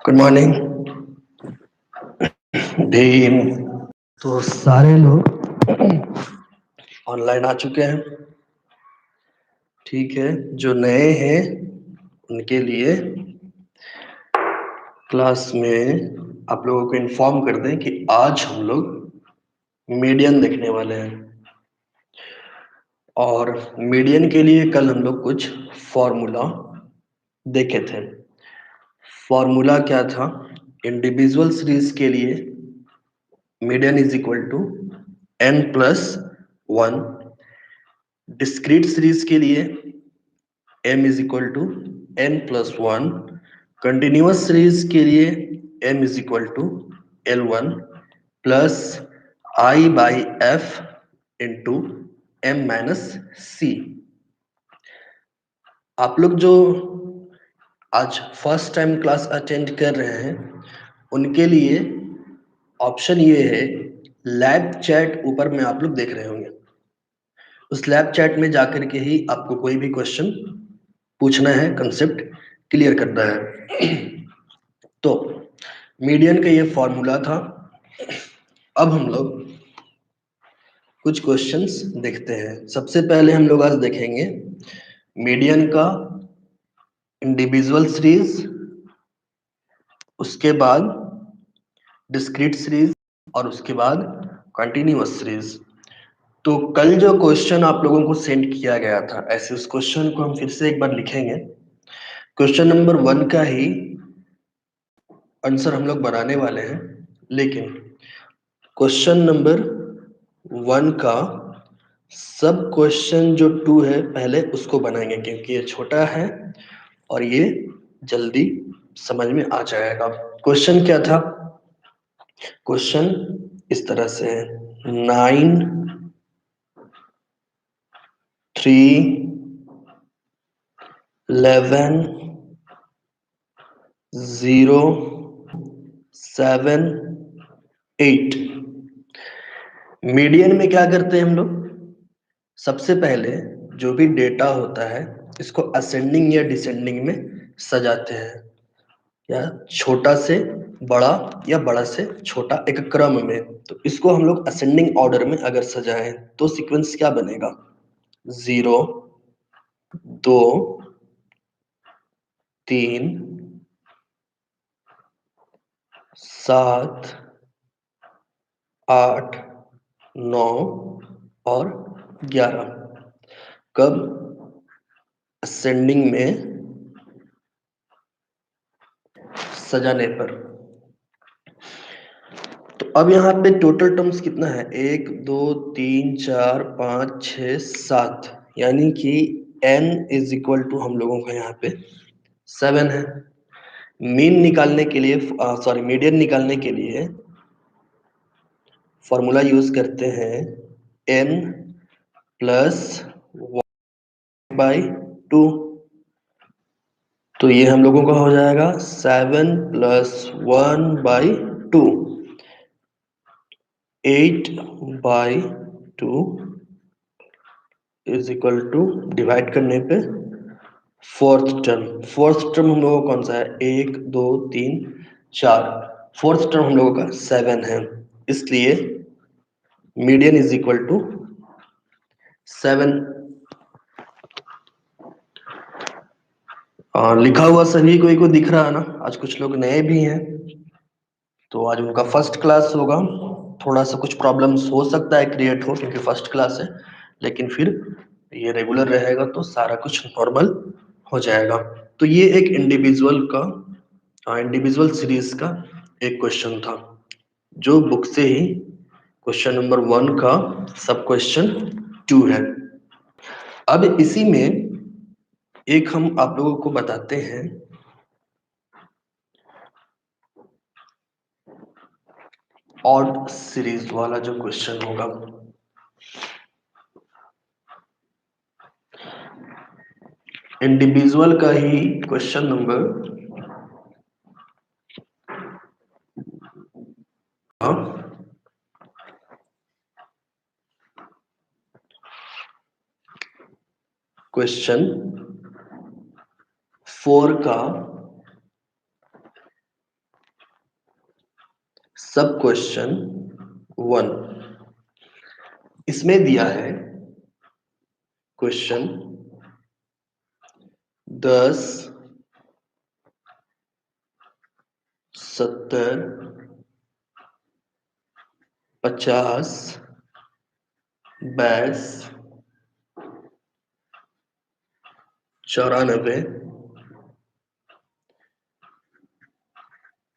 Good morning dean. तो सारे लोग ऑनलाइन आ चुके हैं। ठीक है, जो नए हैं उनके लिए क्लास में आप लोगों को इन्फॉर्म कर दें कि आज हम लोग मीडियन देखने वाले हैं। और मीडियन के लिए कल हम लोग कुछ फॉर्मूला देखे थे। फॉर्मूला क्या था? इंडिविजुअल सीरीज के लिए median is equal to n+1। Discrete series के लिए m is equal to n+1। Continuous series के लिए m is equal to L1 plus I/f into m-c। आप लोग जो आज फर्स्ट टाइम क्लास अटेंड कर रहे हैं उनके लिए ऑप्शन ये है, लैब चैट ऊपर में आप लोग देख रहे होंगे। उस लैब चैट में जाकर के ही आपको कोई भी क्वेश्चन पूछना है, कंसेप्ट क्लियर करना है। तो मीडियन का ये फॉर्मूला था। अब हम लोग कुछ क्वेश्चंस देखते हैं। सबसे पहले हम लोग आज देखेंगे मीडियन का इंडिविजुअल सीरीज, उसके बाद डिस्क्रीट सीरीज और उसके बाद कंटिन्यूअस सीरीज। तो कल जो क्वेश्चन आप लोगों को सेंड किया गया था, ऐसे उस क्वेश्चन को हम फिर से एक बार लिखेंगे। क्वेश्चन नंबर 1 का ही आंसर हम लोग बनाने वाले हैं, लेकिन क्वेश्चन नंबर 1 का सब क्वेश्चन जो 2 है पहले उसको बनाएंगे, क्योंकि ये छोटा है और ये जल्दी समझ में आ जाएगा। क्वेश्चन क्या था? क्वेश्चन इस तरह से है, 9 3 11 0 7 8। मीडियन में क्या करते हैं हम लोग? सबसे पहले जो भी डेटा होता है इसको असेंडिंग या डिसेंडिंग में सजाते हैं, या छोटा से बड़ा या बड़ा से छोटा एक क्रम में। तो इसको हम लोग असेंडिंग ऑर्डर में अगर सजाएं तो सीक्वेंस क्या बनेगा? 0 2 3 7 8 9 और 11। कब? असेंडिंग में सजाने पर। तो अब यहाँ पे टोटल टर्म्स कितना है? 1 2 3 4 5 6 7, यानी कि n इज इक्वल टू हम लोगों का यहाँ पे 7 है। मीन निकालने के लिए, सॉरी मीडियन निकालने के लिए फॉर्मूला यूज करते हैं n+1/2। तो ये हम लोगों का हो जाएगा 7+1/2, 8/2 इज इक्वल टू, डिवाइड करने पे फोर्थ टर्म हम लोगों का कौन सा है? 1 2 3 4। फोर्थ टर्म हम लोगों का 7 है, इसलिए मीडियन इज इक्वल टू 7। लिखा हुआ सभी को दिख रहा है ना? आज कुछ लोग नए भी हैं तो आज उनका फर्स्ट क्लास होगा। थोड़ा सा कुछ प्रॉब्लम्स हो सकता है क्रिएट हो, क्योंकि फर्स्ट क्लास है, लेकिन फिर ये रेगुलर रहेगा तो सारा कुछ नॉर्मल हो जाएगा। तो ये एक इंडिविजुअल सीरीज का एक क्वेश्चन था, जो बुक से ही क्वेश्चन नंबर 1 का सब क्वेश्चन 2 है। अब इसी में एक हम आप लोगों को बताते हैं, ऑड सीरीज वाला जो क्वेश्चन होगा। इंडिविजुअल का ही क्वेश्चन नंबर क्वेश्चन 4 का सब क्वेश्चन 1 इसमें दिया है क्वेश्चन 10, 70, 50, 22, 94,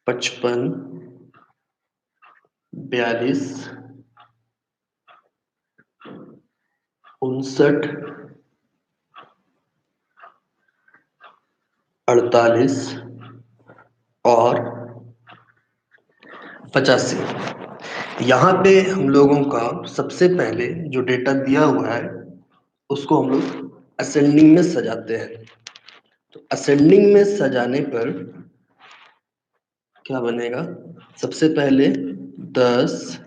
55, 42, 59, 48 और 85। यहाँ पे हम लोगों का सबसे पहले जो डेटा दिया हुआ है उसको हम लोग असेंडिंग में सजाते हैं। तो असेंडिंग में सजाने पर क्या बनेगा? सबसे पहले 10,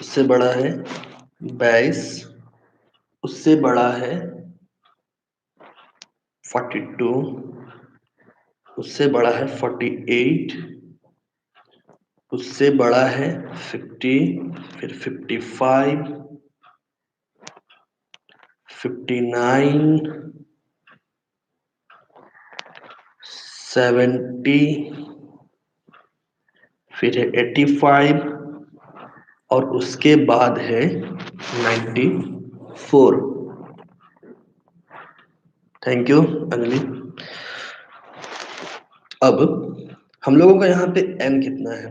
उससे बड़ा है 22, उससे बड़ा है 42, उससे बड़ा है 48, उससे बड़ा है 50, फिर 55, 59, 70, फिर है 85 और उसके बाद है 94। Thank you Anjali. अब हम लोगों का यहाँ पे n कितना है?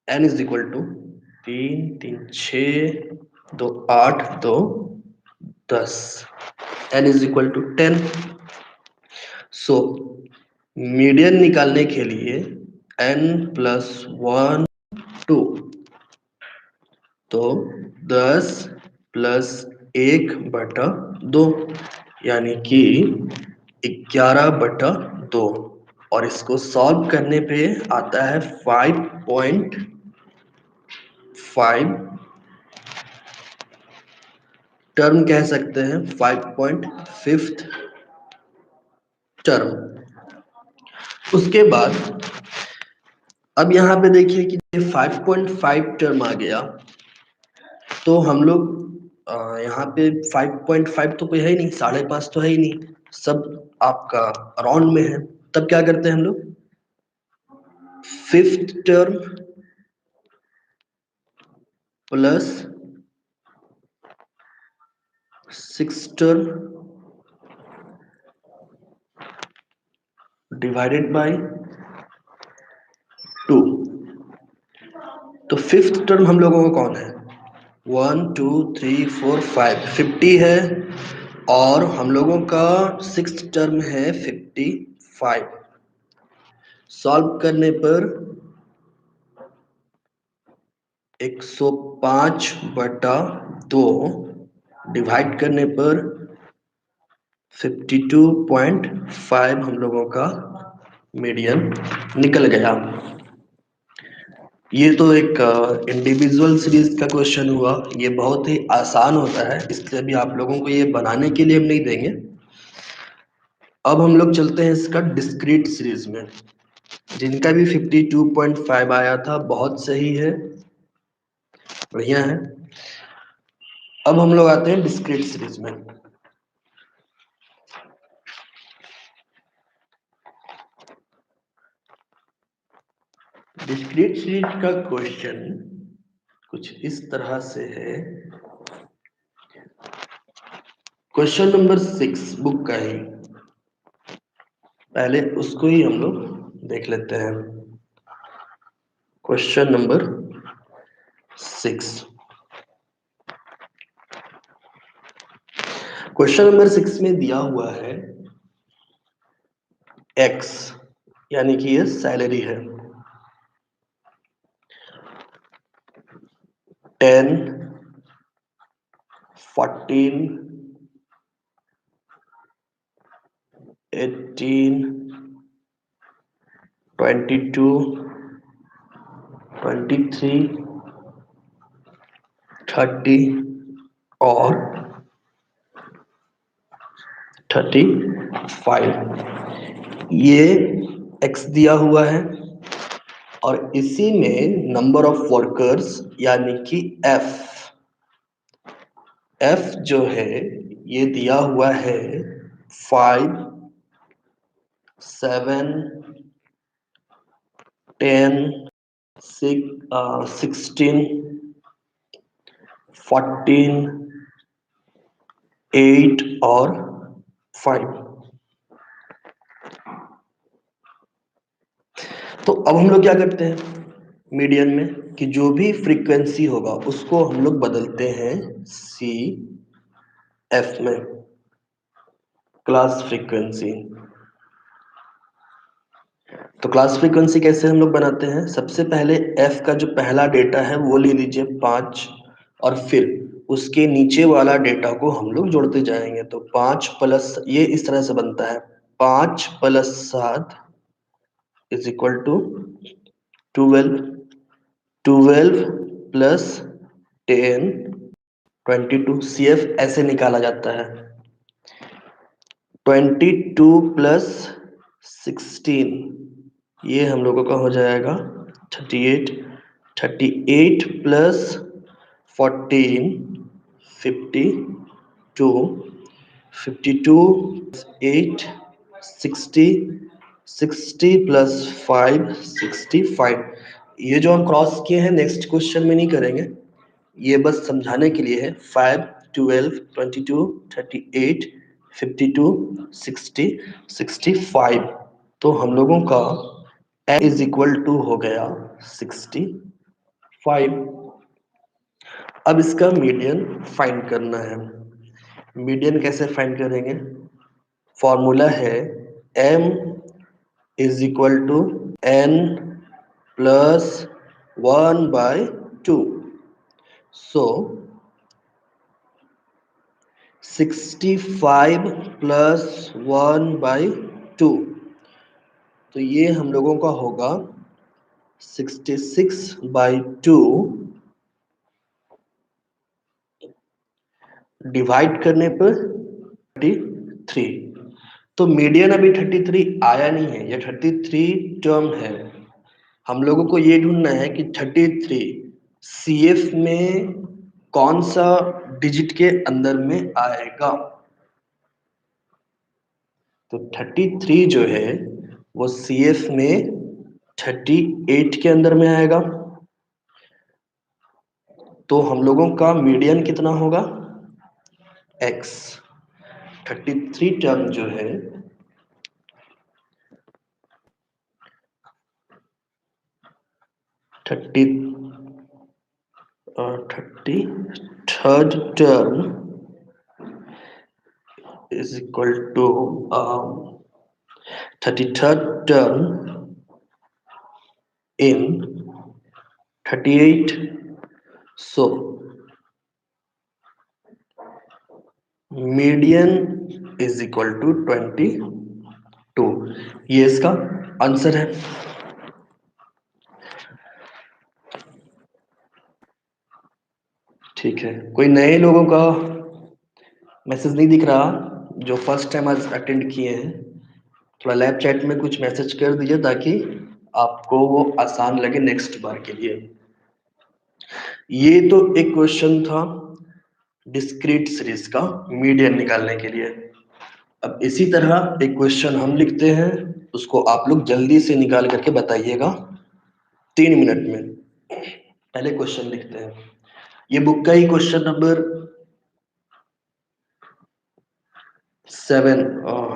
n is equal to 3, 3, 6, 2, 8, 2, 10। n is equal to 10। So median निकालने के लिए n प्लस 1 2, तो 10 प्लस 1/2 यानी कि 11/2 और इसको सॉल्व करने पे आता है 5.5 टर्म कह सकते हैं, 5.5 टर्म। उसके बाद अब यहाँ पे देखिए कि 5.5 टर्म आ गया, तो हम लोग यहाँ पे 5.5 तो कोई है ही नहीं, 5.5 तो है ही नहीं, सब आपका राउंड में है। तब क्या करते हैं हम लोग? 5th term plus 6th term divided by 2। तो 5th टर्म हम लोगों को कौन है? 1 2 3 4 5 50 है, और हम लोगों का 6th टर्म है 55। सॉल्व करने पर 105/2 डिवाइड करने पर 52.5 हम लोगों का मीडियन निकल गया। ये तो एक इंडिविजुअल सीरीज का क्वेश्चन हुआ, ये बहुत ही आसान होता है, इसलिए भी आप लोगों को ये बनाने के लिए हम नहीं देंगे। अब हम लोग चलते हैं इसका डिस्क्रीट सीरीज में। जिनका भी 52.5 आया था बहुत सही है, बढ़िया है। अब हम लोग आते हैं डिस्क्रीट सीरीज में। डिस्क्रीट सीरीज का क्वेश्चन कुछ इस तरह से है। क्वेश्चन नंबर 6 बुक का ही, पहले उसको ही हम लोग देख लेते हैं। Question number 6। क्वेश्चन नंबर 6 में दिया हुआ है x, यानी कि ये सैलरी है। 10, 14, 18, 22, 23, 30 और 35। ये x दिया हुआ है, और इसी में नंबर ऑफ वर्कर्स यानी कि एफ जो है ये दिया हुआ है 5, 7, 10, 16, 14, 8 और 5। तो अब हम लोग क्या करते हैं मीडियन में कि जो भी फ्रीक्वेंसी होगा उसको हम लोग बदलते हैं सी एफ में, क्लास फ्रीक्वेंसी। तो क्लास फ्रीक्वेंसी कैसे हम लोग बनाते हैं, सबसे पहले एफ का जो पहला डेटा है वो ले लीजिए 5, और फिर उसके नीचे वाला डेटा को हम लोग जोड़ते जाएंगे। तो 5 प्लस, ये इस तरह से बनता है 5 plus 7 is equal to 12, 12 plus 10 22, C F ऐसे निकाला जाता है। 22 प्लस 16 ये हम लोगों का हो जाएगा 38, 38 प्लस 14 52, 52 8 60, 60 प्लस 5 65। ये जो हम क्रॉस किए हैं नेक्स्ट क्वेश्चन में नहीं करेंगे, ये बस समझाने के लिए है। 5, 12, 22, 38, 52, 60, 65। तो हम लोगों का n इज इक्वल टू हो गया 65। अब इसका मीडियन फाइंड करना है। मीडियन कैसे फाइंड करेंगे, फॉर्मूला है m is equal to n plus 1/2। So 65 plus 1/2, तो ये हम लोगों का होगा 66/2 डिवाइड करने पर 33। तो मीडियन अभी 33 आया नहीं है, ये 33 टर्म है। हम लोगों को ये ढूंढना है कि 33 सीएफ में कौन सा डिजिट के अंदर में आएगा। तो 33 जो है वो सीएफ में 38 के अंदर में आएगा। तो हम लोगों का मीडियन कितना होगा x। 33 टर्म जो है thirty third term is equal to 33rd term in 38. So median is equal to 22। ये इसका आंसर है। ठीक है, कोई नए लोगों का मैसेज नहीं दिख रहा जो फर्स्ट टाइम आज अटेंड किए हैं, थोड़ा लैब चैट में कुछ मैसेज कर दीजिए ताकि आपको वो आसान लगे नेक्स्ट बार के लिए। ये तो एक क्वेश्चन था डिस्क्रीट सीरीज का मीडियन निकालने के लिए। अब इसी तरह एक क्वेश्चन हम लिखते हैं, उसको आप लोग जल्दी से निकाल करके बताइएगा 3 मिनट में। पहले क्वेश्चन लिखते हैं, ये बुक का ही क्वेश्चन नंबर 7,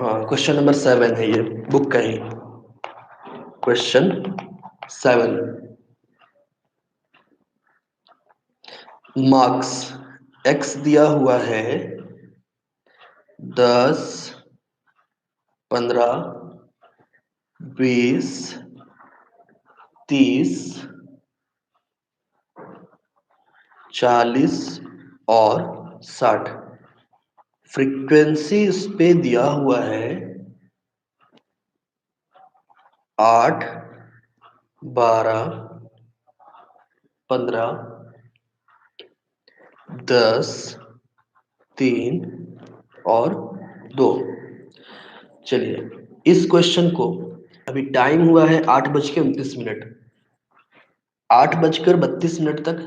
हाँ क्वेश्चन नंबर 7 है ये बुक का ही क्वेश्चन 7। मार्क्स x दिया हुआ है 10, 15, 20, 30, 40 और 60। फ्रीक्वेंसी इस पे दिया हुआ है 8, 12, 15, 10, 3 और 2। चलिए इस क्वेश्चन को, अभी टाइम हुआ है 8:29। 8:32 तक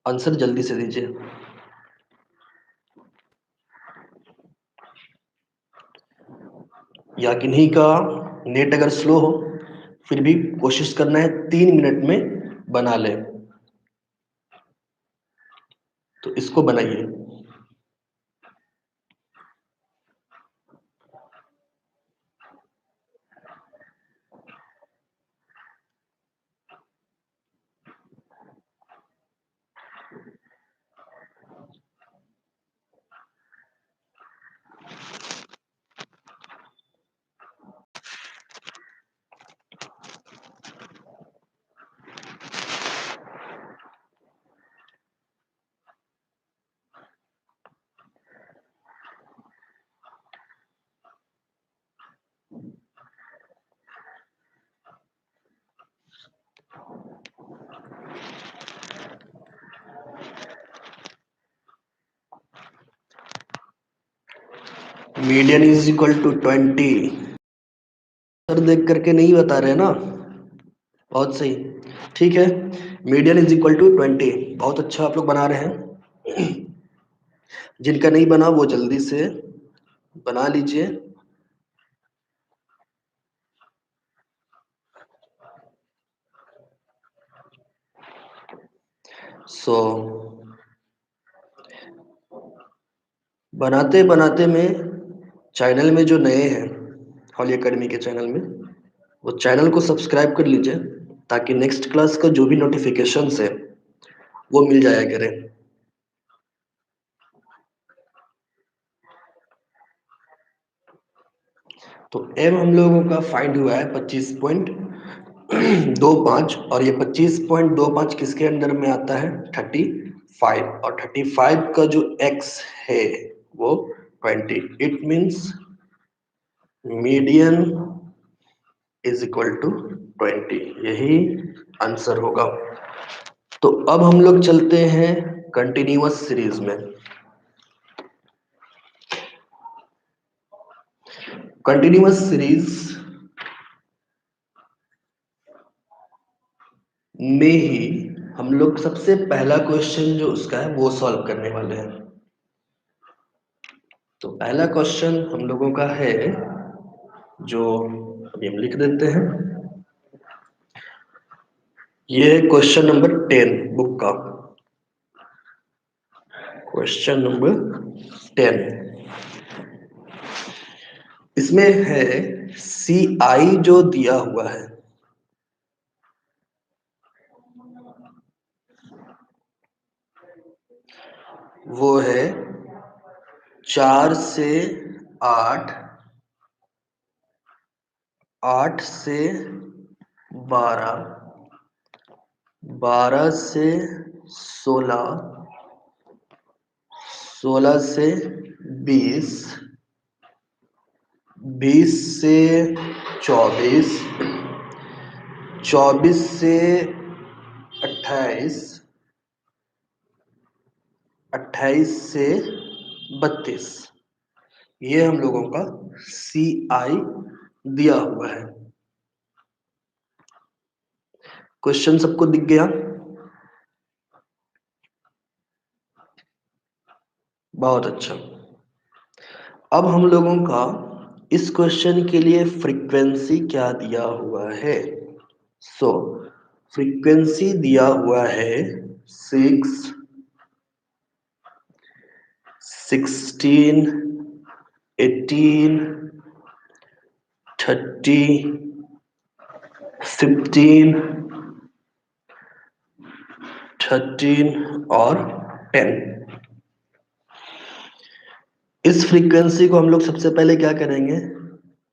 आंसर जल्दी से दीजिए। या किन्हीं का नेट अगर स्लो हो फिर भी कोशिश करना है 3 मिनट में बना ले, तो इसको बनाइए। Median is equal to 20। Sir देख करके नहीं बता रहे ना, बहुत सही, ठीक है। मीडियन इज इक्वल टू 20, बहुत अच्छा आप लोग बना रहे हैं। जिनका नहीं बना वो जल्दी से बना लीजिए। सो बनाते बनाते में चैनल में जो नए हैं हॉली एकेडमी के चैनल में, वो चैनल को सब्सक्राइब कर लीजिए ताकि नेक्स्ट क्लास का जो भी नोटिफिकेशंस है वो मिल जाया करे। तो एम हम लोगों का फाइंड हुआ है 25.25 और ये 25.25 किसके अंडर में आता है? 35, और 35 का जो x है वो 20। It means median is equal to 20, यही आंसर होगा। तो अब हम लोग चलते हैं कंटिन्यूअस सीरीज में। कंटिन्यूअस सीरीज में ही हम लोग सबसे पहला क्वेश्चन जो उसका है वो सॉल्व करने वाले हैं। तो पहला क्वेश्चन हम लोगों का है, जो अभी हम लिख देते हैं, ये है क्वेश्चन नंबर 10 बुक का, क्वेश्चन नंबर 10। इसमें है CI जो दिया हुआ है, वो है 4 से 8, 8 से 12, 12 से 16, 16 से 20, 20 से 24, 24 से 28, 28 से 32, ये हम लोगों का CI दिया हुआ है। क्वेश्चन सबको दिख गया? बहुत अच्छा। अब हम लोगों का इस क्वेश्चन के लिए फ्रीक्वेंसी क्या दिया हुआ है? सो फ्रीक्वेंसी दिया हुआ है 6, 16, 18, 30, 15, 13 और 10। इस फ्रीक्वेंसी को हम लोग सबसे पहले क्या करेंगे?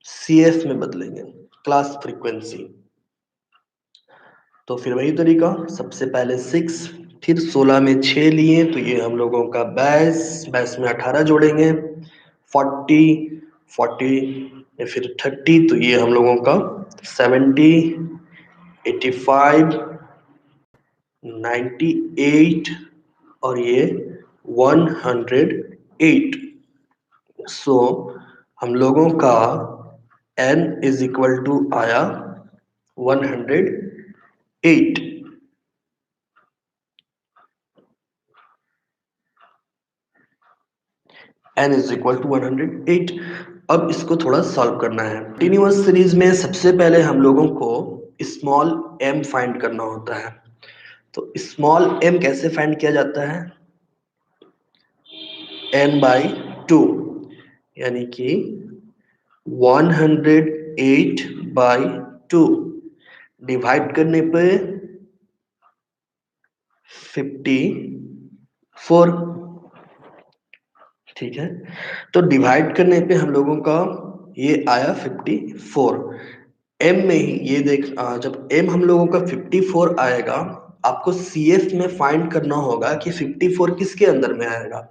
CF में बदलेंगे, क्लास फ्रीक्वेंसी। तो फिर वही तरीका, सबसे पहले 6, फिर 16 में 6 लिए तो ये हम लोगों का 22, 22 में 18 जोड़ेंगे 40, 40 या फिर 30 तो ये हम लोगों का 70, 85, 98 और ये 108। सो हम लोगों का n इज इक्वल टू आया 108। n is equal to 108। अब इसको थोड़ा सॉल्व करना है। कंटिन्यूअस सीरीज में सबसे पहले हम लोगों को स्मॉल m फाइंड करना होता है। तो स्मॉल m कैसे फाइंड किया जाता है? n/2 यानी कि 108/2 डिवाइड करने पे 54। ठीक है, तो डिवाइड करने पे हम लोगों का ये आया 54। m में ही ये देख जब m हम लोगों का 54 आएगा, आपको CF में फाइंड करना होगा कि 54 किसके अंदर में आएगा।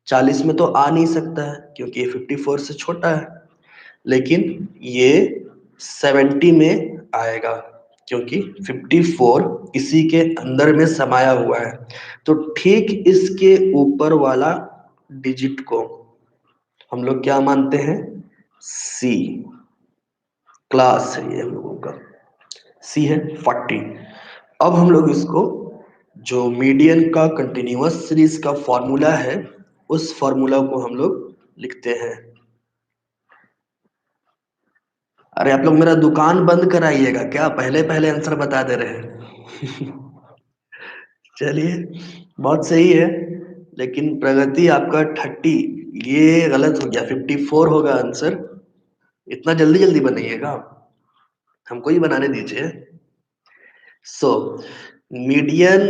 40 में तो आ नहीं सकता है क्योंकि ये 54 से छोटा है, लेकिन ये 70 में आएगा क्योंकि 54 इसी के अंदर में समाया हुआ है। तो ठीक इसके ऊपर वाला डिजिट को हम लोग क्या मानते हैं? C क्लास है ये हम लोगों का। C है 40। अब हम लोग इसको जो मीडियन का कंटिन्यूअस सीरीज का फॉर्मूला है उस फॉर्मूला को हम लोग लिखते हैं। अरे आप लोग मेरा दुकान बंद कराइएगा क्या? पहले पहले आंसर बता दे रहे हैं। चलिए, बहुत सही है, लेकिन प्रगति आपका 30, ये गलत हो गया। 54 होगा आंसर। इतना जल्दी जल्दी बनाइएगा, हमको ही बनाने दीजिए। So median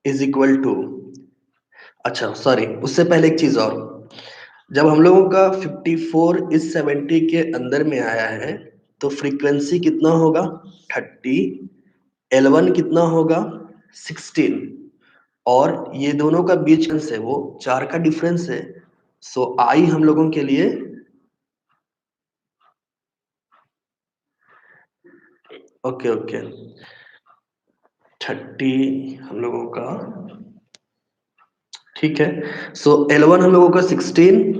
is equal to, अच्छा सॉरी, उससे पहले एक चीज और। जब हम लोगों का 54 इस 70 के अंदर में आया है तो फ्रीक्वेंसी कितना होगा? 30। L1 कितना होगा? 16। और ये दोनों का बीच से वो 4 का डिफरेंस है। सो आई हम लोगों के लिए ओके 30 हम लोगों का, ठीक है। सो L1 हम लोगों का 16,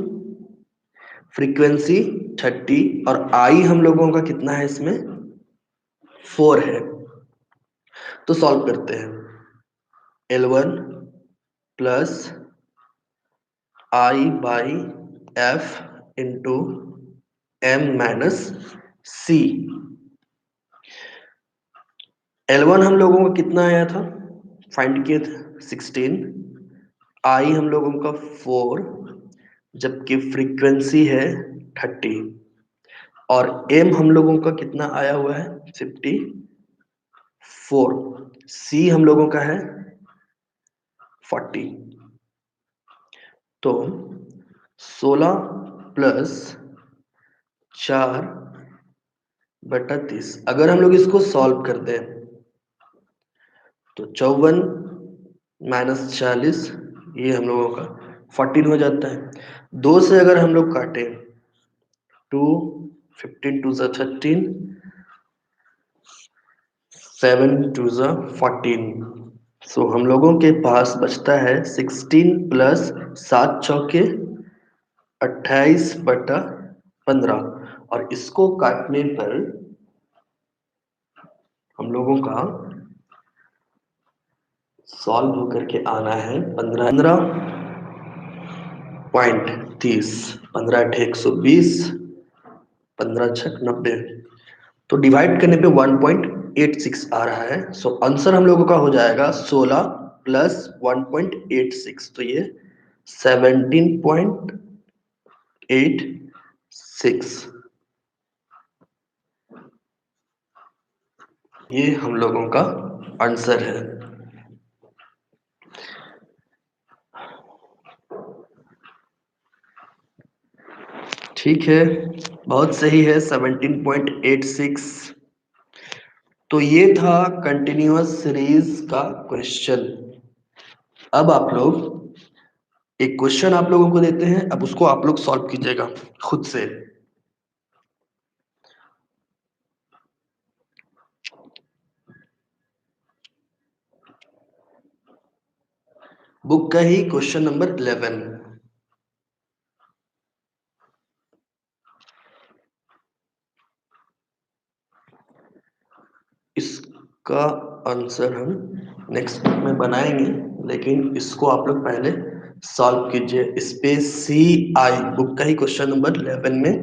फ्रीक्वेंसी 30 और आई हम लोगों का कितना है इसमें? 4 है। तो सॉल्व करते हैं। L1 plus I by F into M minus C. L1 हम लोगों का कितना आया था? फाइंड किए थे 16। आई हम लोगों का 4, जबकि फ्रीक्वेंसी है 30। और एम हम लोगों का कितना आया हुआ है? 54। सी हम लोगों का है 40। तो 16 प्लस 4/30, अगर हम लोग इसको सॉल्व कर दें तो 54 माइनस 40, ये हम लोगों का 14 हो जाता है। 2 से अगर हम लोग काटें 2, 15 2 13, 7 2 14। सो हम लोगों के पास बचता है 16 प्लस 7 चौके 28/15। और इसको काटने पर हम लोगों का सॉल्व होकर के आना है 15.30। 15/120, 15×6 = 90। तो डिवाइड करने पे 1.86 आ रहा है। सो आंसर हम लोगों का हो जाएगा 16 प्लस 1.86, तो ये 17.86। ये हम लोगों का आंसर है। ठीक है, बहुत सही है, 17.86। तो ये था कंटिन्यूअस सीरीज का क्वेश्चन। अब आप लोग एक क्वेश्चन आप लोगों को देते हैं, अब उसको आप लोग सॉल्व कीजिएगा खुद से। बुक का ही क्वेश्चन नंबर 11। इसका आंसर हम नेक्स्ट बुक में बनाएंगे, लेकिन इसको आप लोग पहले सॉल्व कीजिए। इस पे सी आई बुक का ही क्वेश्चन नंबर 11 में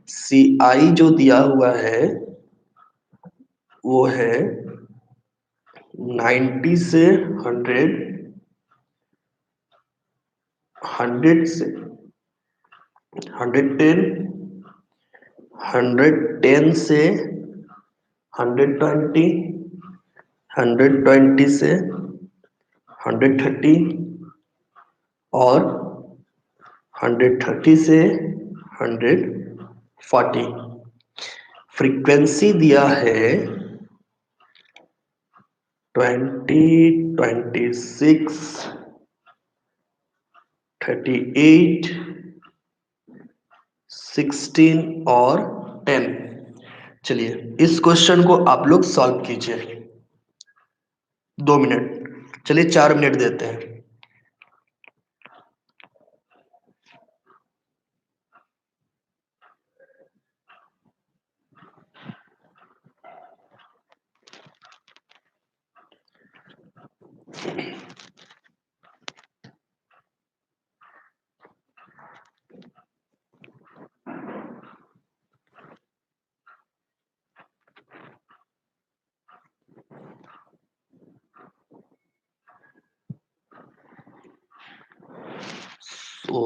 सी आई जो दिया हुआ है वो है 90 से 100, 100 से 110, 110 से 120, 120 से 130 और 130 से 140। फ्रीक्वेंसी दिया है 20, 26, 38, 16 और 10। चलिए इस क्वेश्चन को आप लोग सॉल्व कीजिए 2 मिनट। चलिए 4 मिनट देते हैं। तो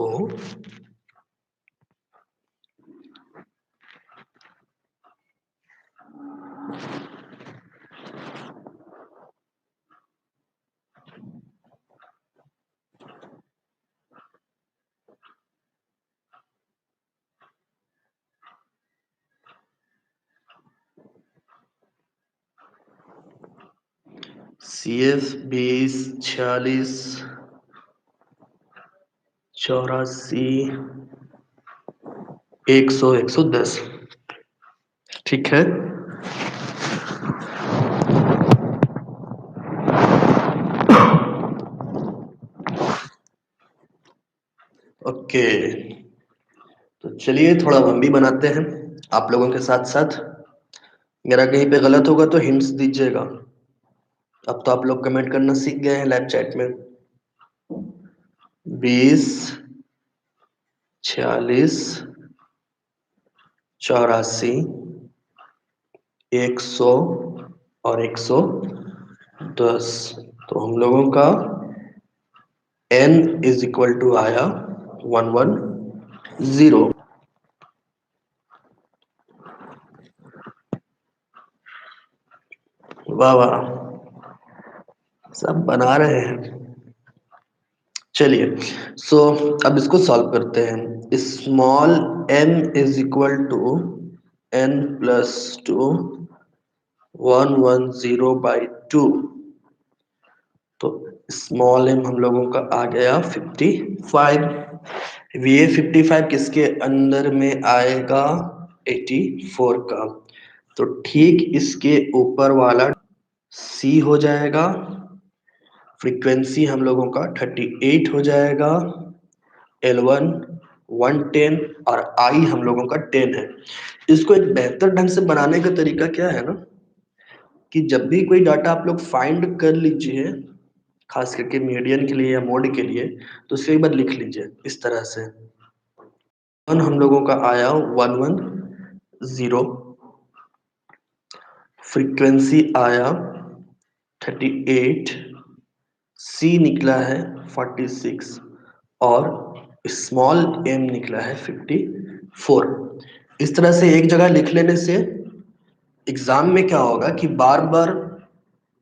CF 20, 46, 84, 100, 110। ठीक है। ओके, तो चलिए थोड़ा हम भी बनाते हैं आप लोगों के साथ साथ। मेरा कहीं पे गलत होगा तो हिंट्स दीजिएगा। अब तो आप लोग कमेंट करना सीख गए हैं लाइव चैट में। 20, 46, 84, 100 और 110। तो हम लोगों का n इज इक्वल टू आया 110। वाह वाह, सब बना रहे हैं। चलिए अब इसको सॉल्व करते हैं। Small m is equal to n plus 2 110/2। तो स्मॉल m हम लोगों का आ गया 55। ये 55 किसके अंदर में आएगा? 84 का। तो ठीक इसके ऊपर वाला C हो जाएगा। फ्रीक्वेंसी हम लोगों का 38 हो जाएगा। L1 110 और I हम लोगों का 10 है। इसको एक बेहतर ढंग से बनाने का तरीका क्या है ना, कि जब भी कोई डाटा आप लोग फाइंड कर लीजिए, खास करके मीडियन के लिए या मोड के लिए, तो उसे एक बार लिख लीजिए इस तरह से। हम लोगों का आया 110, फ्रीक्वेंसी आया 38, C निकला है 46 और स्मॉल m निकला है 54। इस तरह से एक जगह लिख लेने से एग्जाम में क्या होगा कि बार बार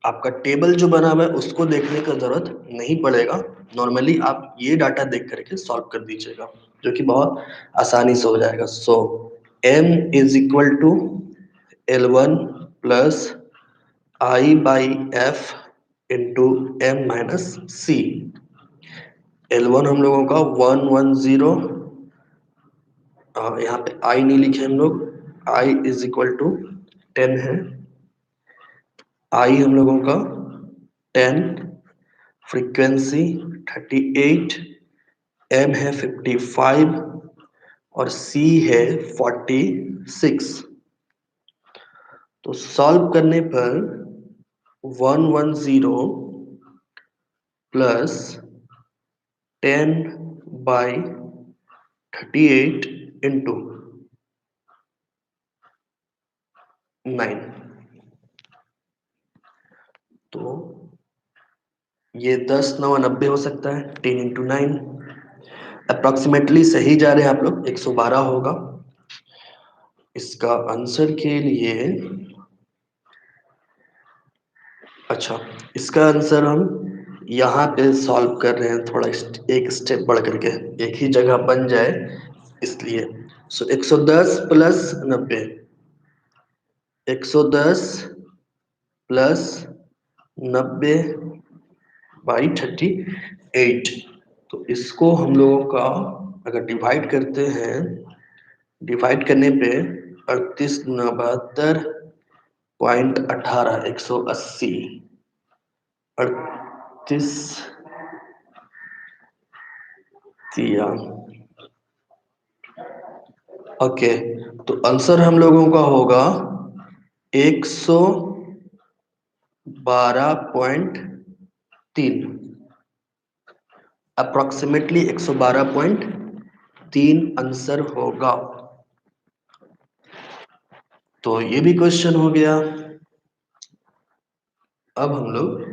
आपका टेबल जो बना हुआ है उसको देखने का जरूरत नहीं पड़ेगा। नॉर्मली आप ये डाटा देख करके सॉल्व कर दीजिएगा, जो कि बहुत आसानी से हो जाएगा। m is equal to L1 plus I/f into m minus C। L1 हम लोगों का 110, यहाँ पे I नहीं लिखे हम लोग, I इज इक्वल टू 10 है। I हम लोगों का 10, फ्रीक्वेंसी 38, M है 55 और C है 46। तो सॉल्व करने पर 110 प्लस 10/38 इंटू 9, तो ये 10 9 90 हो सकता है। 10 इंटू 9 अप्रोक्सीमेटली सही जा रहे हैं आप लोग, 112 होगा। इसका आंसर के लिए अच्छा, इसका आंसर हम यहाँ पे सॉल्व कर रहे हैं, थोड़ा एक स्टेप बढ़ करके, एक ही जगह बन जाए इसलिए। 110 प्लस 90, 110 प्लस 90/38, तो इसको हम लोगों का अगर डिवाइड करते हैं, डिवाइड करने पे 38 गुना 72.18, 180, 38 दिया। ओके, तो आंसर हम लोगों का होगा 112.3, अप्रोक्सीमेटली 112.3 आंसर होगा। तो ये भी क्वेश्चन हो गया। अब हम लोग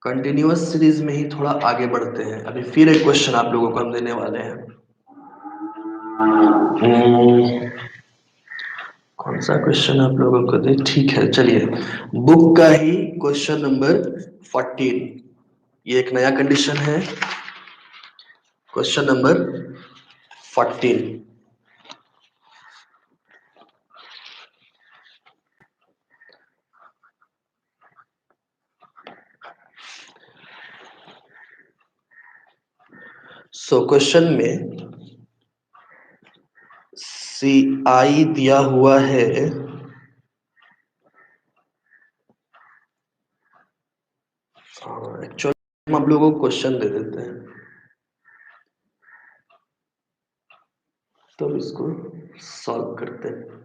कंटिन्यूअस सीरीज में ही थोड़ा आगे बढ़ते हैं। अभी फिर एक क्वेश्चन आप लोगों को हम देने वाले हैं। कौन सा क्वेश्चन आप लोगों को दे? ठीक है, चलिए, बुक का ही क्वेश्चन नंबर 14, ये एक नया कंडीशन है। क्वेश्चन नंबर 14, क्वेश्चन में CI दिया हुआ है एक्चुअली हम आप लोगों को क्वेश्चन दे देते हैं, तो इसको सॉल्व करते हैं।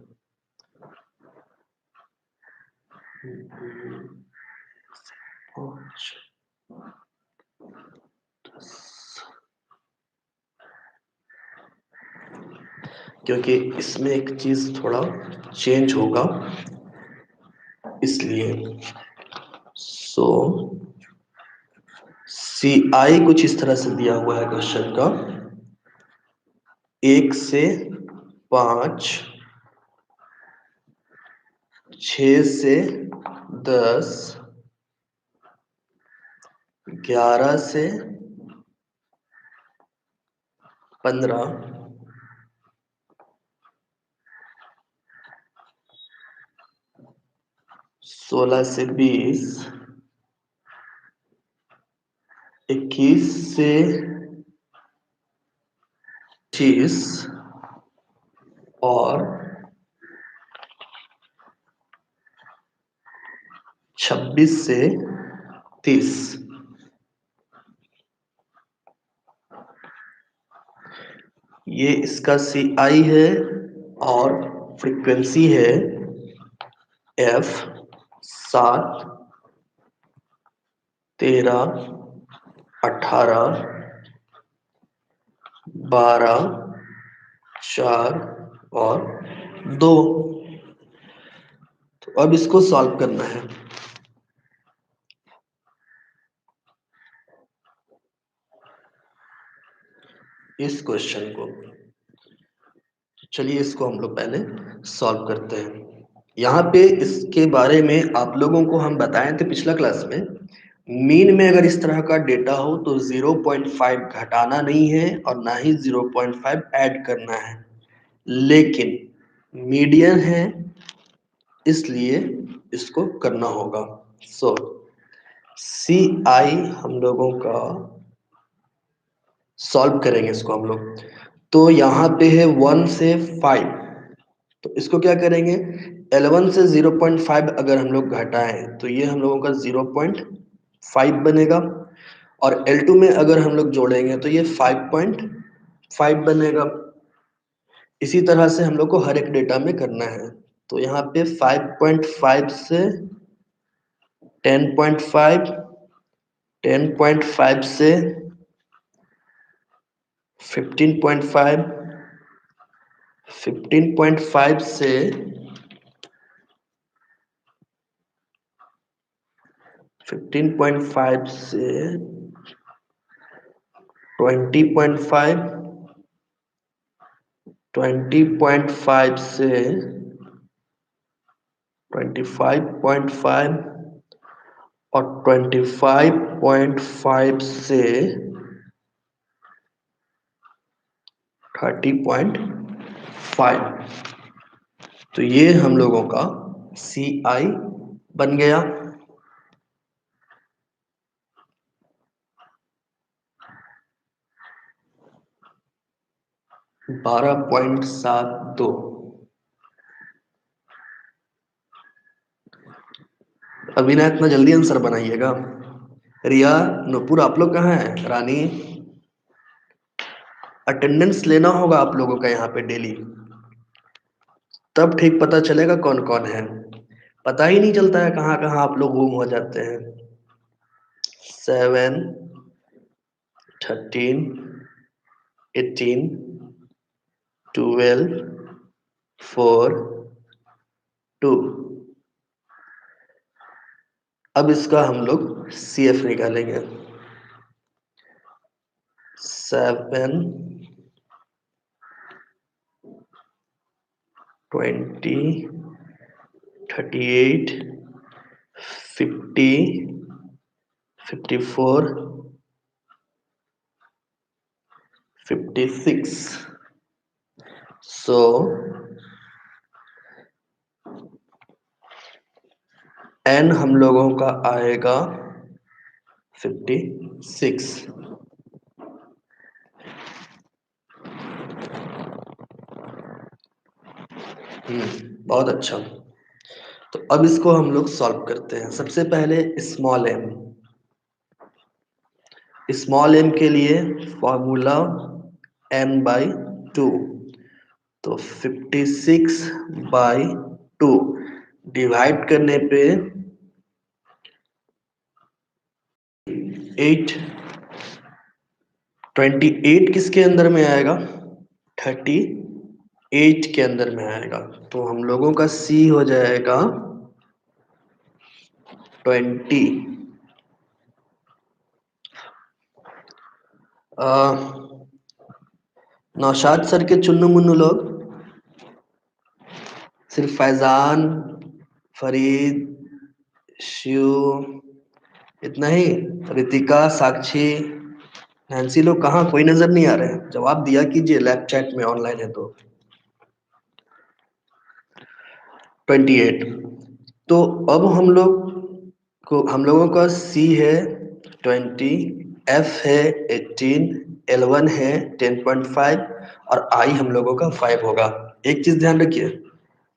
क्योंकि इसमें एक चीज थोड़ा चेंज होगा इसलिए। CI कुछ इस तरह से दिया हुआ है क्वेश्चन का, 1 से 5, 6 से 10, 11 से 15, 16 से 20, 21 से 25 और 26 से 30। ये इसका CI है और फ्रीक्वेंसी है F 7, 13, 18, 12, 4 और 2। तो अब इसको सॉल्व करना है। इस क्वेश्चन को, चलिए इसको हम लोग पहले सॉल्व करते हैं। यहाँ पे इसके बारे में आप लोगों को हम बताए थे पिछला क्लास में, मीन में अगर इस तरह का डेटा हो तो 0.5 घटाना नहीं है और ना ही 0.5 ऐड करना है, लेकिन मीडियन है इसलिए इसको करना होगा। CI हम लोगों का सॉल्व करेंगे इसको हम लोग। तो यहाँ पे है 1 से 5, तो इसको क्या करेंगे, L1 से 0.5 अगर हम लोग घटाएं तो ये हम लोगों का 0.5 बनेगा, और L2 में अगर हम लोग जोड़ेंगे तो ये 5.5 बनेगा। इसी तरह से हम लोग को हर एक डेटा में करना है। तो यहाँ पे 5.5 से 10.5, 10.5 से 15.5 15.5 से 15.5 से 20.5 20.5 से 25.5 और 25.5 से 30.5। तो ये हम लोगों का CI बन गया। $12.72। अभी ना इतना जल्दी आंसर बनाइएगा। रिया, नूपुर, आप लोग कहाँ हैं? रानी, अटेंडेंस लेना होगा आप लोगों का यहाँ पे डेली, तब ठीक पता चलेगा कौन कौन है। पता ही नहीं चलता है कहाँ कहाँ आप लोग गुम हो जाते हैं। 7, 13, 18, 12, 4, 2। अब इसका हम लोग CF निकालेंगे। 7, 20, 38, 50, 54, 56। So n हम लोगों का आएगा 56। बहुत अच्छा। तो अब इसको हम लोग सॉल्व करते हैं। सबसे पहले स्मॉल m के लिए फॉर्मूला n/2। तो 56/2 डिवाइड करने पे 8, 28 किसके अंदर में आएगा? 38 के अंदर में आएगा। तो हम लोगों का C हो जाएगा 20। नौशाद सर के चुन्नू मुन्नू लोग, सिर्फ फैजान, फरीद, शिव, इतना ही? रितिका, साक्षी, नैन्सी लोग कहाँ? कोई नजर नहीं आ रहे हैं। जवाब दिया कीजिए, लैब चैट में ऑनलाइन है तो। 28। तो अब हम लोगों का C है 20, F है 18, L1 है 10.5 और I हम लोगों का 5 होगा। एक चीज ध्यान रखिए,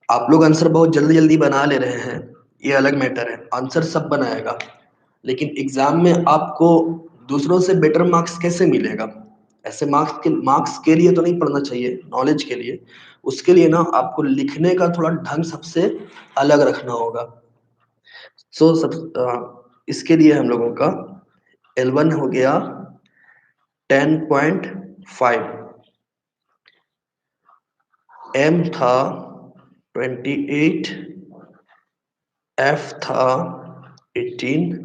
आप लोग आंसर बहुत जल्दी जल्दी बना ले रहे हैं, ये अलग मैटर है। आंसर सब बनाएगा, लेकिन एग्जाम में आपको दूसरों से बेटर मार्क्स कैसे मिलेगा? ऐसे मार्क्स के लिए तो नहीं पढ़ना चाहिए, नॉलेज के लिए। उसके लिए ना आपको लिखने का थोड़ा ढंग सबसे अलग रखना होगा। इसके लिए हम लोगों का L1 हो गया 10.5, M था 28, F था 18,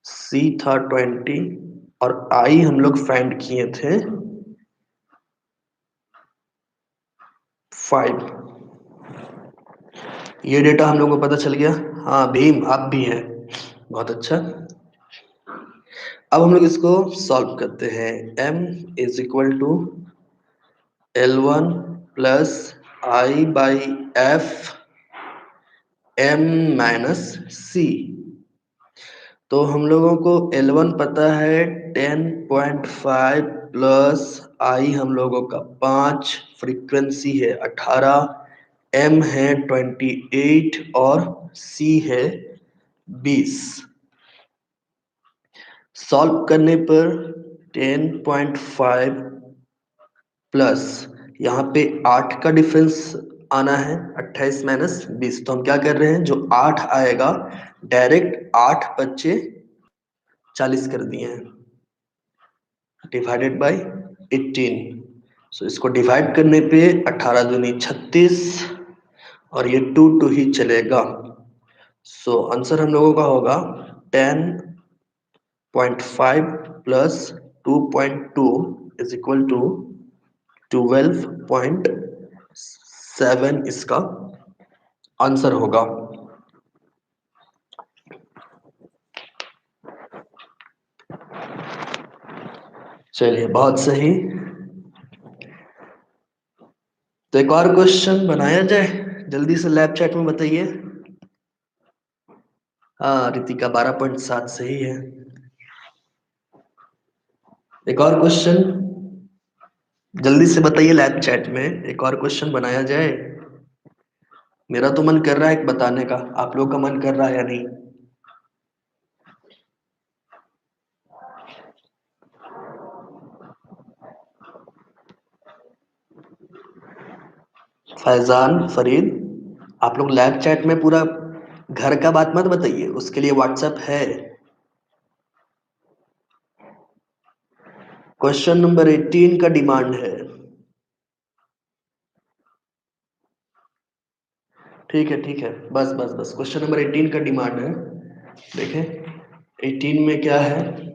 C था 20 और I हम लोग फाइंड किए थे 5। ये डेटा हम लोग को पता चल गया। हाँ भीम, आप भी हैं, बहुत अच्छा। अब हम लोग इसको सॉल्व करते हैं। M is equal to L1 plus I/F M minus C। तो हम लोगों को L1 पता है 10.5 प्लस I हम लोगों का 5, फ्रीक्वेंसी है 18, M है 28 और C है 20। सॉल्व करने पर 10.5 प्लस यहाँ पे 8 का डिफरेंस आना है, 28 माइनस 20। तो हम क्या कर रहे हैं, जो 8 आएगा डायरेक्ट 8 बच्चे 40 कर दिए हैं, डिवाइडेड बाय 18। सो इसको डिवाइड करने पे 18 दूनी 36 और ये 2 ही चलेगा। सो आंसर हम लोगों का होगा 10.5 प्लस 2.2 इज इक्वल टू 12.7 इसका आंसर होगा। चलिए बहुत सही। तो एक और क्वेश्चन बनाया जाए, जल्दी से लैब चैट में बताइए। हाँ रितिका 12.7 सही है। एक और क्वेश्चन जल्दी से बताइए लैब चैट में, एक और क्वेश्चन बनाया जाए। मेरा तो मन कर रहा है बताने का, आप लोग का मन कर रहा है या नहीं? फैजान, फरीद, आप लोग लैब चैट में पूरा घर का बात मत बताइए, उसके लिए व्हाट्सएप है। क्वेश्चन नंबर 18 का डिमांड है। ठीक है, बस बस बस क्वेश्चन नंबर 18 का डिमांड है। देखें 18 में क्या है।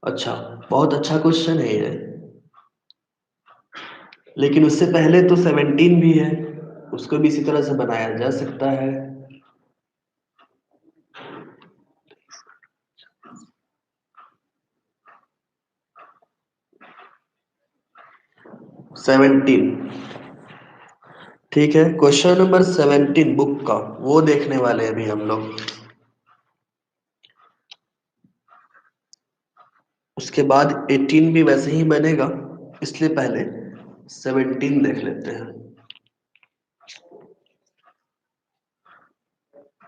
अच्छा, बहुत अच्छा क्वेश्चन है ये, लेकिन उससे पहले तो 17 भी है, उसको भी इसी तरह से बनाया जा सकता है। सेवनटीन, ठीक है। क्वेश्चन नंबर 17 बुक का वो देखने वाले हैं अभी हम लोग। उसके बाद 18 भी वैसे ही बनेगा, इसलिए पहले 17 देख लेते हैं,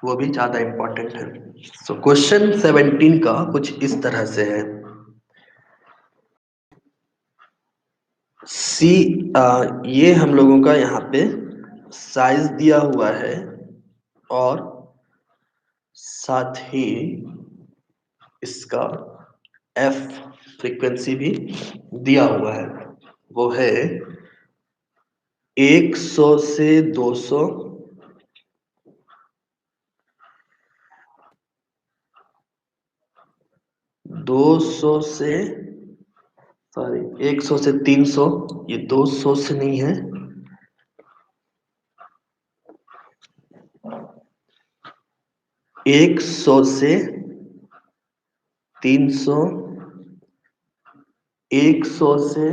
वो भी ज्यादा इंपॉर्टेंट है। सो क्वेश्चन 17 का कुछ इस तरह से है। सी ये हम लोगों का यहाँ पे साइज दिया हुआ है और साथ ही इसका एफ फ्रीक्वेंसी भी दिया हुआ है। वो है 100 से 200, 200 से, सॉरी 100 से 300, ये 200 से नहीं है, 100 से 300, 100 से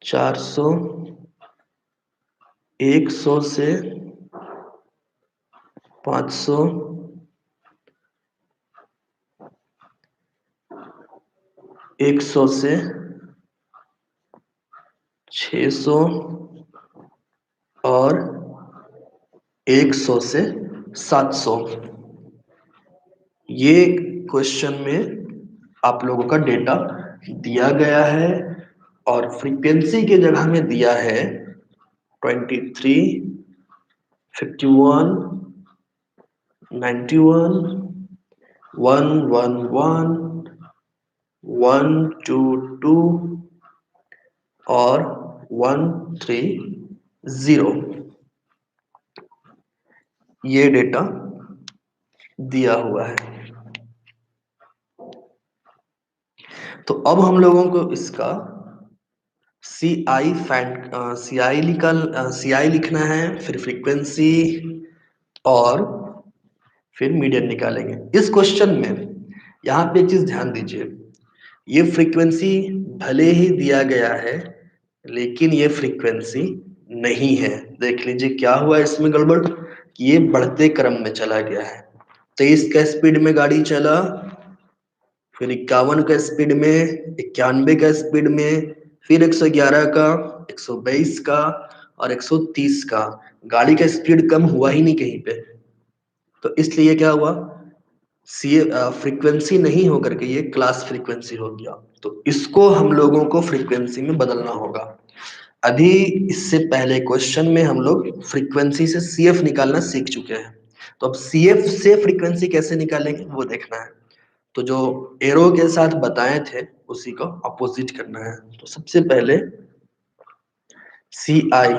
400, 100 से 500, 100 से 600 और 100 से 700। ये क्वेश्चन में आप लोगों का डेटा दिया गया है और फ्रीक्वेंसी के जगह में दिया है 23, 51, 91, 111, 122 और 130। ये डेटा दिया हुआ है। तो अब हम लोगों को इसका सी आई लिखना है, फिर फ्रीक्वेंसी और फिर मीडियन निकालेंगे। इस क्वेश्चन में यहाँ पे एक चीज ध्यान दीजिए, ये फ्रीक्वेंसी भले ही दिया गया है लेकिन ये फ्रीक्वेंसी नहीं है। देख लीजिए क्या हुआ इसमें गड़बड़, कि ये बढ़ते क्रम में चला गया है। 23 का स्पीड में गाड़ी चला, फिर 51 का स्पीड में, 91 का स्पीड में, फिर 111 का, 122 का और 130 का। गाड़ी का स्पीड कम हुआ ही नहीं कहीं पे, तो इसलिए क्या हुआ, सी फ्रीक्वेंसी नहीं होकर के ये क्लास फ्रीक्वेंसी हो गया। तो इसको हम लोगों को फ्रीक्वेंसी में बदलना होगा। अभी इससे पहले क्वेश्चन में हम लोग फ्रीक्वेंसी से सीएफ निकालना सीख चुके हैं, तो अब सीएफ से फ्रीक्वेंसी कैसे निकालेंगे वो देखना है। तो जो एरो के साथ बताए थे उसी को अपोजिट करना है। तो सबसे पहले सी आई,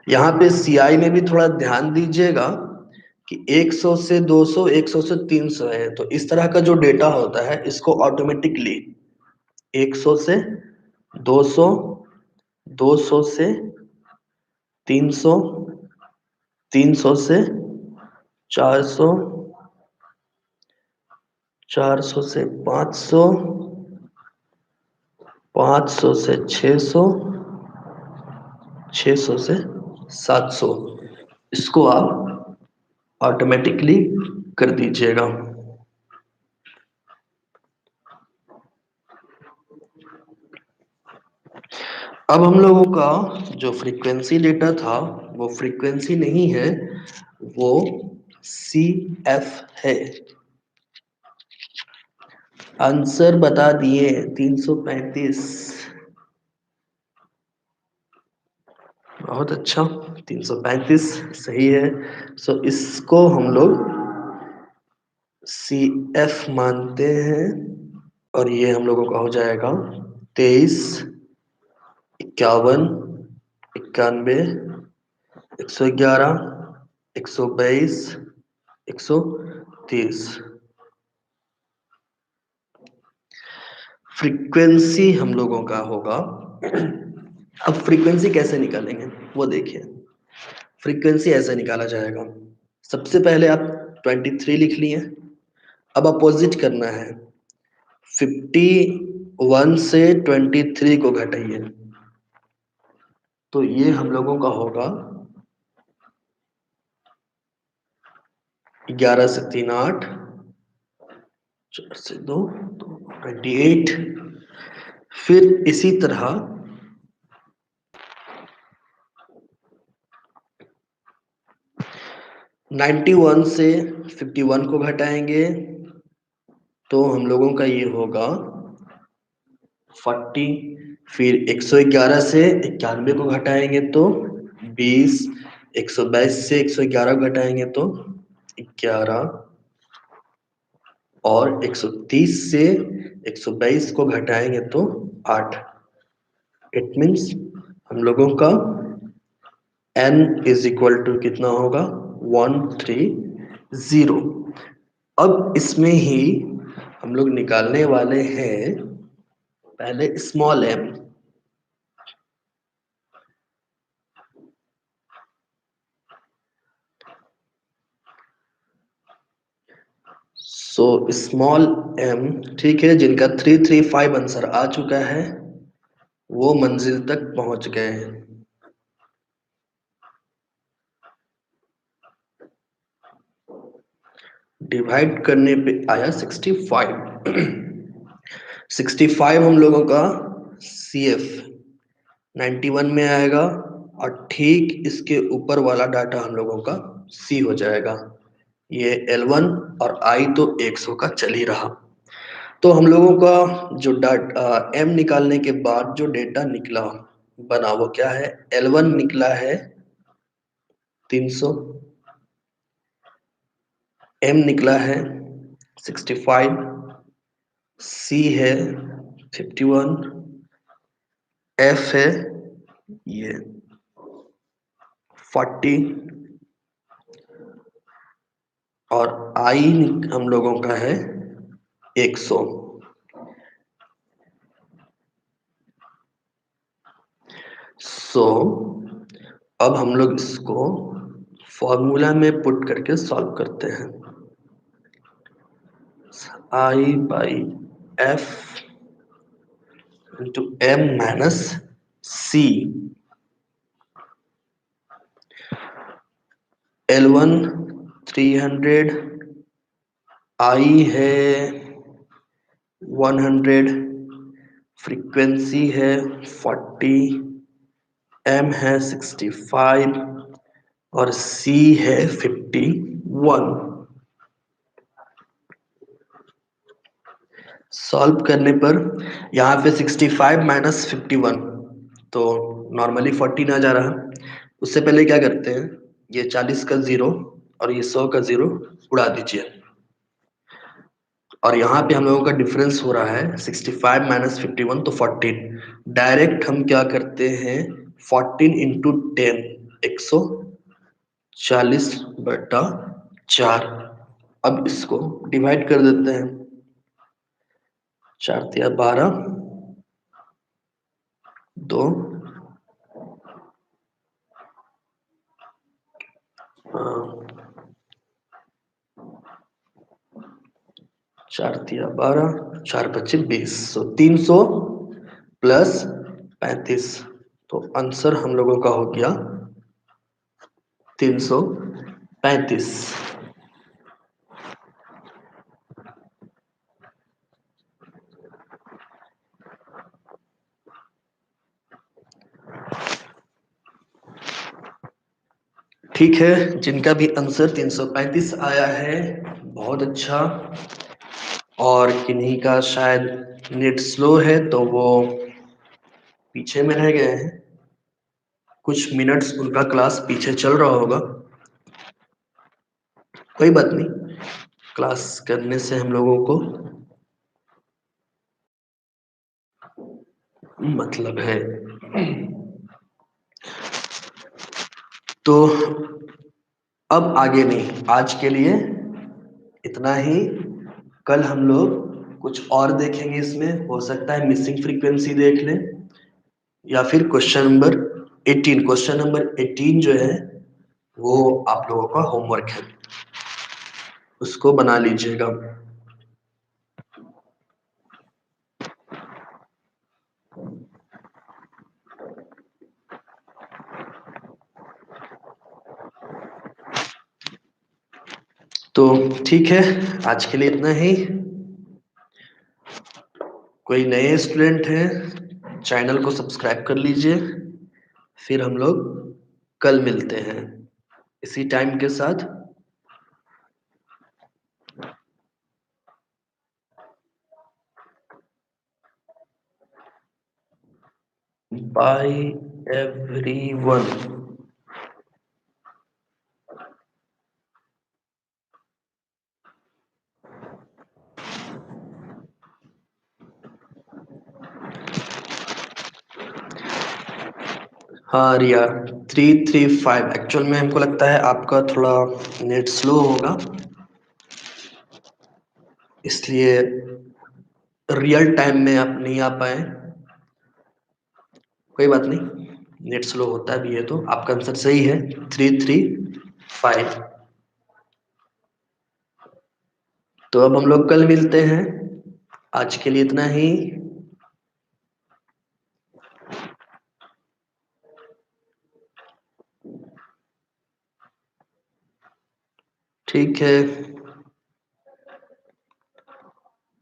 यहाँ पे सी आई में भी थोड़ा ध्यान दीजिएगा कि 100 से 200, 100 से 300 है। तो इस तरह का जो डेटा होता है इसको ऑटोमेटिकली 100 से 200, 200 से 300, 300 से 400, 400 से 500, 500 से 600, 600 से 700, इसको आप ऑटोमेटिकली कर दीजिएगा। अब हम लोगों का जो फ्रीक्वेंसी डेटा था वो फ्रीक्वेंसी नहीं है, वो सी एफ है। आंसर बता दिए 335। बहुत अच्छा, 335 सही है। सो इसको हम लोग सी एफ मानते हैं और ये हम लोगों का हो जाएगा 23, 51, 91, 111, 122, 130। फ्रीक्वेंसी हम लोगों का होगा। अब फ्रीक्वेंसी कैसे निकालेंगे वो देखिए। फ्रीक्वेंसी ऐसे निकाला जाएगा, सबसे पहले आप 23 लिख लिए, अब अपोजिट करना है, 51 से 23 को घटाइए, तो ये हम लोगों का होगा 11 से 3 8, 4 से 2 28। फिर इसी तरह 91 से 51 को घटाएंगे तो हम लोगों का ये होगा 40। फिर 111 से 91 को घटाएंगे तो 20, 122 से 111 को घटाएंगे तो 11, और 130 से 122 को घटाएंगे तो 8। इट मीन्स हम लोगों का n इज इक्वल टू कितना होगा 130। अब इसमें ही हम लोग निकालने वाले हैं पहले small m। So small m, ठीक है, जिनका 335 आंसर आ चुका है वो मंजिल तक पहुंच गए हैं। डिवाइड करने पे आया 65। 65 हम लोगों का सी एफ 91 में आएगा और ठीक इसके ऊपर वाला डाटा हम लोगों का सी हो जाएगा। ये L1 और I तो 100 का चल ही रहा। तो हम लोगों का जो डाटा M निकालने के बाद जो डेटा निकला बना वो क्या है, L1 निकला है 300, M निकला है 65, C है 51, F है ये 40 और I हम लोगों का है 100। सो अब हम लोग इसको फॉर्मूला में पुट करके सॉल्व करते हैं। I by F into M minus C। L1 300, I है 100, फ्रीक्वेंसी है 40, M है 65 और C है 51। सॉल्व करने पर यहाँ पे 65 माइनस 51 तो नॉर्मली 14 आ जा रहा है। उससे पहले क्या करते हैं, ये 40 का 0 और ये 100 का 0 उड़ा दीजिए। और यहाँ पे हम लोगों का डिफरेंस हो रहा है 65 माइनस 51 तो 14। डायरेक्ट हम क्या करते हैं, 14 इंटू 10 140/4। अब इसको डिवाइड कर देते हैं, 4 तिया 12, 2 4 तिया 12, 4 पच्चीस 20, तो 300 प्लस 35, तो आंसर हम लोगों का हो गया 335। ठीक है, जिनका भी आंसर 335 आया है, बहुत अच्छा। और किन्हीं का शायद नेट स्लो है तो वो पीछे में रह गए हैं, कुछ मिनट्स उनका क्लास पीछे चल रहा होगा। कोई बात नहीं, क्लास करने से हम लोगों को मतलब है। तो अब आगे नहीं, आज के लिए इतना ही। कल हम लोग कुछ और देखेंगे, इसमें हो सकता है मिसिंग फ्रीक्वेंसी देख लें, या फिर क्वेश्चन नंबर 18। क्वेश्चन नंबर 18 जो है वो आप लोगों का होमवर्क है, उसको बना लीजिएगा। तो ठीक है, आज के लिए इतना ही। कोई नए स्टूडेंट हैं, चैनल को सब्सक्राइब कर लीजिए। फिर हम लोग कल मिलते हैं इसी टाइम के साथ। Bye everyone. हाँ रिया, 335 एक्चुअल में हमको लगता है आपका थोड़ा नेट स्लो होगा, इसलिए रियल टाइम में आप नहीं आ पाए। कोई बात नहीं, नेट स्लो होता भी है, तो आपका आंसर सही है 335। तो अब हम लोग कल मिलते हैं, आज के लिए इतना ही। ठीक है।